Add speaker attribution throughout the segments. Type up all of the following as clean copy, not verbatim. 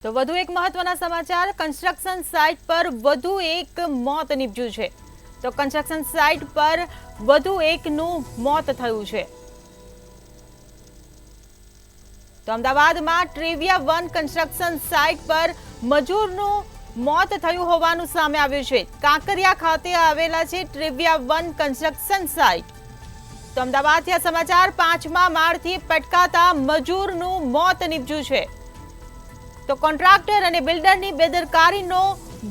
Speaker 1: તો વધુ એક મહત્વના સમાચાર કન્સ્ટ્રક્શન સાઇટ પર વધુ એક મોત નીપજ્યું છે। તો કન્સ્ટ્રક્શન સાઇટ પર વધુ એકનું મોત થયું છે। તો અમદાવાદમાં ટ્રિવિયા 1 કન્સ્ટ્રક્શન સાઇટ પર મજૂરનું મોત થયું હોવાનું સામે આવ્યું છે। કાંકરિયા ખાતે આવેલા છે ટ્રિવિયા 1 કન્સ્ટ્રક્શન સાઇટ। તો અમદાવાદથી આ સમાચાર 5મા માળથી પટકાતા મજૂરનું મોત નીપજ્યું છે। તો કોન્ટ્રાક્ટર અને બિલ્ડરની બેદરકારીનો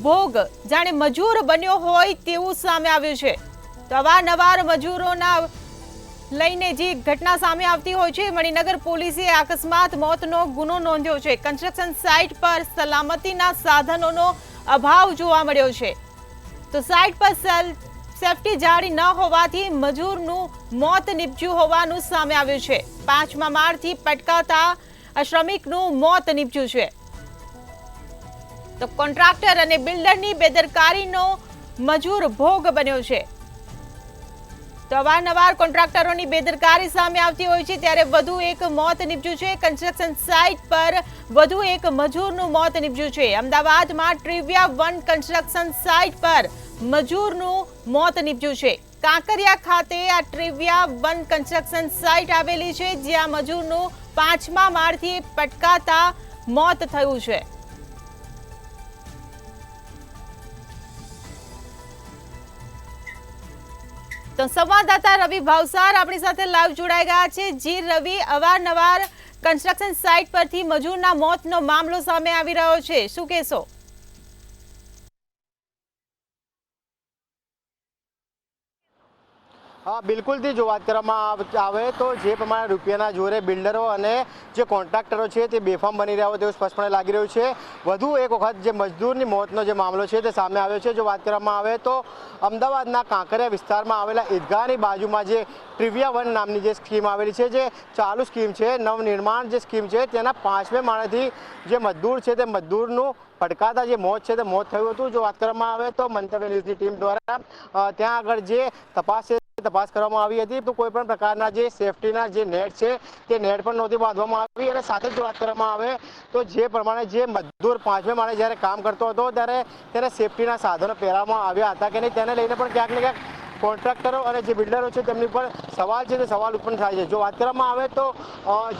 Speaker 1: ભોગ જાણે મજૂર બન્યો હોય તેવું સામે આવ્યું છે। તો અવારનવાર મજૂરોના લઈને જે ઘટના સામે આવતી હોય છે, મણિનગર પોલીસે અકસ્માત મોતનો ગુનો નોંધ્યો છે। કન્સ્ટ્રક્શન સાઇટ પર સલામતીના સાધનોનો અભાવ જોવા મળ્યો છે। તો સાઇટ પર સેફટી જાળી ન હોવાથી મજૂરનું મોત નીપજ્યું હોવાનું સામે આવ્યું છે। 5મા માળથી પટકાતા આ શ્રમિકનું મોત નીપજ્યું છે। તો કોન્ટ્રાક્ટર અને બિલ્ડરની બેદરકારીનો મજૂર ભોગ બન્યો છે। તો અવારનવાર કોન્ટ્રાક્ટરોની બેદરકારી સામે આવતી હોય છે, ત્યારે વધુ એક મોત નીપજ્યું છે। કન્સ્ટ્રક્શન સાઇટ પર વધુ એક મજૂરનું મોત નીપજ્યું છે। અમદાવાદમાં ટ્રિવિયા 1 કન્સ્ટ્રક્શન સાઇટ પર મજૂરનું મોત નીપજ્યું છે। કાંકરિયા ખાતે આ ટ્રિવિયા 1 કન્સ્ટ્રક્શન સાઇટ આવેલી છે, જ્યાં મજૂરનું 5મા માળથી પટકાતા મોત થયું છે। તો સંવાદદાતા રવિ ભાવસાર આપણી સાથે લાઈવ જોડાઈ ગયા છે। જી રવિ, અવારનવાર કન્સ્ટ્રક્શન સાઇટ પરથી મજૂરના મોતનો મામલો સામે આવી રહ્યો છે, શું કહેશો?
Speaker 2: हाँ बिल्कुल थी जो बात કરવામાં આવે તો જે પ્રમાણે રૂપિયાના જોરે બિલ્ડરો અને જે કોન્ટ્રાક્ટરો છે તે બેફામ બની રહ્યા હોય તેવું સ્પષ્ટપણે લાગી રહ્યું છે। વધુ એક વખત જે મજદૂરની મોતનો જે મામલો છે તે સામે આવ્યો છે। જો વાત કરવામાં આવે તો અમદાવાદના કાંકરિયા વિસ્તારમાં આવેલા ઈદગાહની બાજુમાં જે ટ્રિવિયા 1 નામની જે સ્કીમ આવેલી છે, જે ચાલુ સ્કીમ છે, નવનિર્માણ જે સ્કીમ છે, તેના 5મે માળેથી જે મજદૂર છે તે મજદૂરનું પડકાતા જે મોત છે તે મોત થયું હતું। જો વાત કરવામાં આવે તો મંતવ્ય ન્યૂઝની ટીમ દ્વારા ત્યાં આગળ જે તપાસ કરવામાં આવી હતી, તો કોઈ પણ પ્રકારના જે સેફટીના જે નેટ છે તે નેટ પણ નહોતી બાંધવામાં આવી। અને સાથે જ વાત કરવામાં આવે તો જે પ્રમાણે જે મજદૂર 5મે માળે જ્યારે કામ કરતો હતો ત્યારે તેને સેફટીના સાધનો પહેરવામાં આવ્યા હતા કે નહીં, તેને લઈને પણ ક્યાંક ને ક્યાંક કોન્ટ્રાક્ટરો અને જે બિલ્ડરો છે તેમની પર સવાલ છે તે સવાલ ઉત્પન્ન થાય છે। જો વાત કરવામાં આવે તો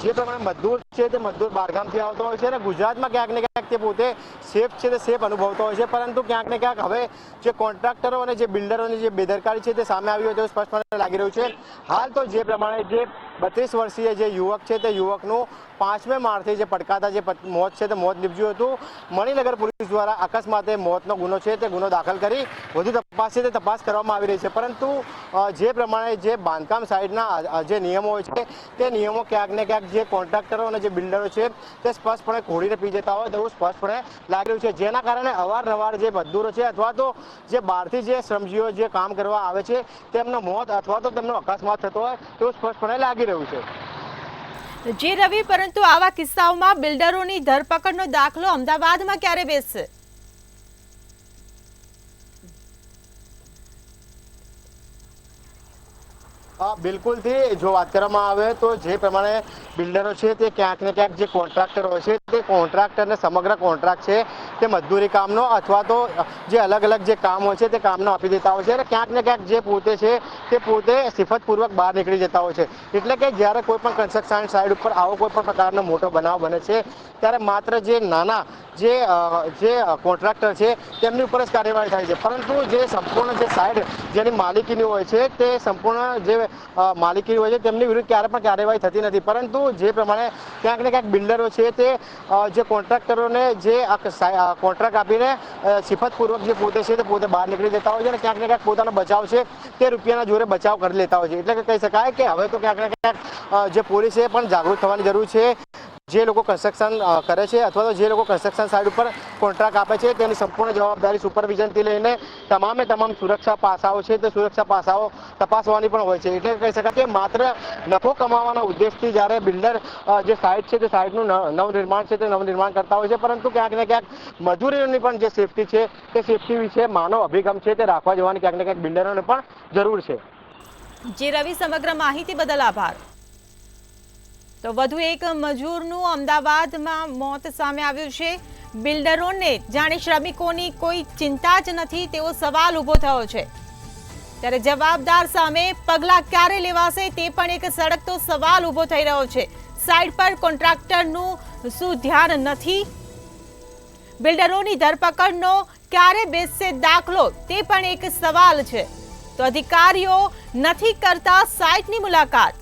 Speaker 2: જે પ્રમાણે મજદૂર છે તે મજદૂર બહારગામથી આવતો હોય છે અને ગુજરાતમાં ક્યાંક ને ક્યાંક તે પોતે સેફ છે તે સેફ અનુભવતો હોય છે, પરંતુ ક્યાંક ને ક્યાંક હવે જે કોન્ટ્રાક્ટરો અને જે બિલ્ડરોની જે બેદરકારી છે તે સામે આવી હોય તેવું સ્પષ્ટપણે લાગી રહ્યું છે। હાલ તો જે પ્રમાણે જે 32 વર્ષીય જે યુવક છે તે યુવકનું 5મે માળથી જે પડકાતા જે મોત છે તે મોત નીપજ્યું હતું। મણિનગર પોલીસ દ્વારા અકસ્માતે મોતનો ગુનો છે તે ગુનો દાખલ કરી વધુ તપાસ છે તે તપાસ કરવામાં આવી રહી છે। પરંતુ જે પ્રમાણે જે બાંધકામ સાઇટના જે નિયમો હોય છે તે નિયમો ક્યાંક ને ક્યાંક જે કોન્ટ્રાક્ટરો અને જે બિલ્ડરો છે તે સ્પષ્ટપણે ઘોડીને પી જતા હોય તેવું સ્પષ્ટપણે લાગી રહ્યું છે, જેના કારણે અવારનવાર જે મજદૂરો છે અથવા તો જે બહારથી જે શ્રમજીવીઓ જે કામ કરવા આવે છે તેમનો મોત અથવા તો તેમનો અકસ્માત થતો હોય તેવું સ્પષ્ટપણે લાગી રહ્યું છે।
Speaker 1: જી રવિ, પરંતુ આવા કિસ્સાઓમાં બિલ્ડરોની ધરપકડનો દાખલો અમદાવાદમાં ક્યારે બેસશે?
Speaker 2: બિલકુલ થી જો વાત કરવામાં આવે તો જે પ્રમાણે બિલ્ડરો છે તે ક્યાંક ને ક્યાંક જે કોન્ટ્રાક્ટર હોય છે તે કોન્ટ્રાક્ટરને સમગ્ર કોન્ટ્રાક્ટ છે તે મજદૂરી કામનો અથવા તો જે અલગ અલગ જે કામ હોય છે તે કામનો આપી દેતા હોય છે અને ક્યાંક ને ક્યાંક જે પોતે છે તે પોતે સિફતપૂર્વક બહાર નીકળી જતા હોય છે। એટલે કે જ્યારે કોઈ પણ કન્સ્ટ્રક્શન સાઇટ ઉપર આવો કોઈ પણ પ્રકારનો મોટો બનાવ બને છે ત્યારે માત્ર જે નાના જે કોન્ટ્રાક્ટર છે તેમની ઉપર જ કાર્યવાહી થાય છે, પરંતુ જે સંપૂર્ણ જે સાઇટ જેની માલિકીની હોય છે તે સંપૂર્ણ જે માલિકી હોય છે તેમની વિરુદ્ધ ક્યારે પણ કાર્યવાહી થતી નથી। પરંતુ જે પ્રમાણે ક્યાંક ને ક્યાંક બિલ્ડરો છે તે જે કોન્ટ્રાક્ટરોને જે કોન્ટ્રાક્ટ આપીને સિફતપૂર્વક જે પોતે છે તે પોતે બહાર નીકળી જતા હોય છે અને ક્યાંક ને ક્યાંક પોતાનો બચાવ છે તે રૂપિયાના જોરે બચાવ કરી લેતા હોય છે। એટલે કે કહી શકાય કે હવે તો ક્યાંક ને ક્યાંક જે પોલીસે પણ જાગૃત થવાની જરૂર છે। જે લોકો કન્સ્ટ્રક્શન કરે છે અથવા તો જે લોકો કન્સ્ટ્રક્શન સાઇટ ઉપર કોન્ટ્રાક્ટ આપે છે તેની સંપૂર્ણ જવાબદારી સુપરવિઝનથી લઈને તમામે તમામ સુરક્ષા પાસાઓ છે તે સુરક્ષા પાસાઓ તપાસવાની પણ હોય છે। એટલે કહી શકાય કે માત્ર નફો કમાવાના ઉદ્દેશથી જ્યારે બિલ્ડર જે સાઇટ છે તે સાઇટનું નવનિર્માણ છે તે નવનિર્માણ કરતા હોય છે, પરંતુ ક્યાંક ને ક્યાંક મજૂરીઓની પણ જે સેફટી છે તે સેફટી વિશે માનવ અભિગમ છે તે રાખવા જવાની ક્યાંક ને ક્યાંક બિલ્ડરોને પણ જરૂર છે।
Speaker 1: જી રવિ, સમગ્ર માહિતી બદલ આભાર। તો વધુ એક મજૂરનું અમદાવાદમાં મોત સામે આવ્યું છે। બિલ્ડરોને જાણે શ્રમિકોની કોઈ ચિંતા જ નથી તેવો સવાલ ઊભો થયો છે। ત્યારે જવાબદાર સામે પગલાં ક્યારે લેવાશે તે પણ એક સળગતો સવાલ ઊભો થઈ રહ્યો છે। સાઇટ પર કોન્ટ્રાક્ટરનું શું ધ્યાન નથી? બિલ્ડરોની ધરપકડનો ક્યારે બેસશે દાખલો તે પણ એક સવાલ છે। તો અધિકારીઓ નથી કરતા સાઇટની મુલાકાત।